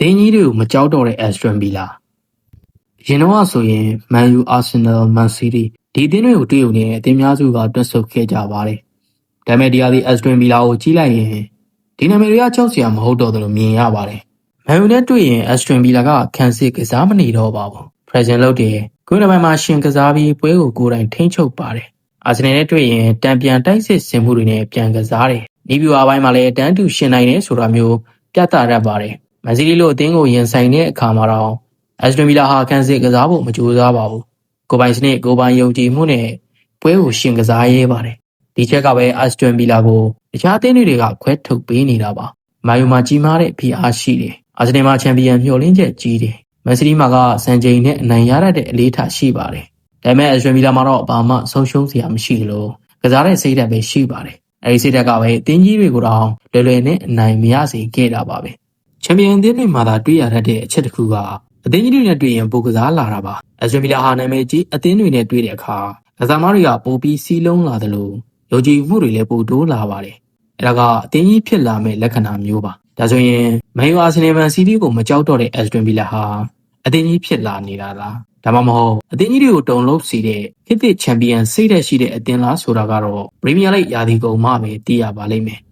တင်းကြီးတွေကိုမကြောက်တော့တဲ့ Aston Villa ရင်တော့ဆိုရင် Man U Arsenal Man City ဒီအသင်းတွေကိုတွေ့ုံနေတဲ့အသင်းများစုကတွက်ဆုတ်ခဲ့ကြပါတယ်။ဒါပေမဲ့ဒီဟာဒီ Aston Villa ကိုကြီးလိုက်ရင်ဒီနာမည်တွေကကြောက်စရာမဟုတ်တော့တယ်လို့မြင်ရပါတယ်။ Man U နဲ့တွေ့ရင် Aston Villa ကခံစစ်ကစားမနေတော့ပါဘူး။ Present လုပ်တယ်။ကွင်းတစ်ပိုင်းမှာရှင်ကစားပြီးပွဲကိုကိုယ်တိုင်ထိန်းချုပ်ပါတယ်။ Arsenal နဲ့တွေ့ရင်တံပြန်တိုက်စစ်ဆင်မှုတွေနဲ့ပြန်ကစားတယ်။ဒီဗျူဟာပိုင်းမှာလည်းတန်းတူရှင်နိုင်တယ်ဆိုတာမျိုးပြသတတ်ပါတယ်။ Man City လို့အသင်းကိုရင်ဆိုင်တဲ့အခါမှာတော့ Aston Villa ဟာခံစစ်ကစားဖို့မကြိုးစားပါဘူး။ကိုပိုင်စနစ်ကိုပိုင်ယုံကြည်မှုနဲ့ပွဲကိုရှင်ကစားရဲပါတယ်။ဒီချက်ကပဲ Aston Villa ကိုတခြားအသင်းတွေကခွဲထုတ်ပေးနေတာပါ။ Man U မှာကြီးမားတဲ့ဖိအားရှိတယ်။ Arsenal မှာချန်ပီယံမျှော်လင့်ချက်ကြီးတယ်။ Man City မှာကစံချိန်နဲ့အနိုင်ရတတ်တဲ့အလေးထားရှိပါတယ်။ဒါပေမဲ့ Aston Villa မှာတော့ဘာမှဆုံးရှုံးစရာမရှိလို့ကစားတဲ့စိတ်ဓာတ်ပဲရှိပါတယ်။အဲဒီစိတ်ဓာတ်ကပဲအသင်းကြီးတွေကိုတော့လွယ်လွယ်နဲ့အနိုင်မရစေခဲ့တာပါပဲ။ချန်ပီယံအသင်းတွေမှာသာတွေ့ရတတ်တဲ့အချက်တစ်ခုကအသင်းကြီးတွေနဲ့တွေ့ရင်ပိုကစားလာတာပါ။ Aston Villa ဟာနာမည်ကြီးအသင်းတွေနဲ့တွေ့တဲ့အခါကစားသမားတွေကပိုပြီးစီးလုံးလာသလိုယုံကြည်မှုတွေလည်းပိုတိုးလာပါတယ်။အဲဒါကအသင်းကြီးဖြစ်လာမဲ့လက္ခဏာမျိုးပါ။ဒါဆိုရင် Man U Arsenal Man City ကိုမကြောက်တော့တဲ့ Aston Villa ဟာအသင်းကြီးဖြစ်လာနေတာလား။ဒါမှမဟုတ်အသင်းကြီးတွေကိုတုံလို့စီတဲ့ခေတ်သစ်ချန်ပီယံစိတ်ဓာတ်ရှိတဲ့အသင်းလားဆိုတာကတော့ပရီးမီးယားလိဂ်ရာသီကုန်မှပဲသိရပါလိမ့်မယ်။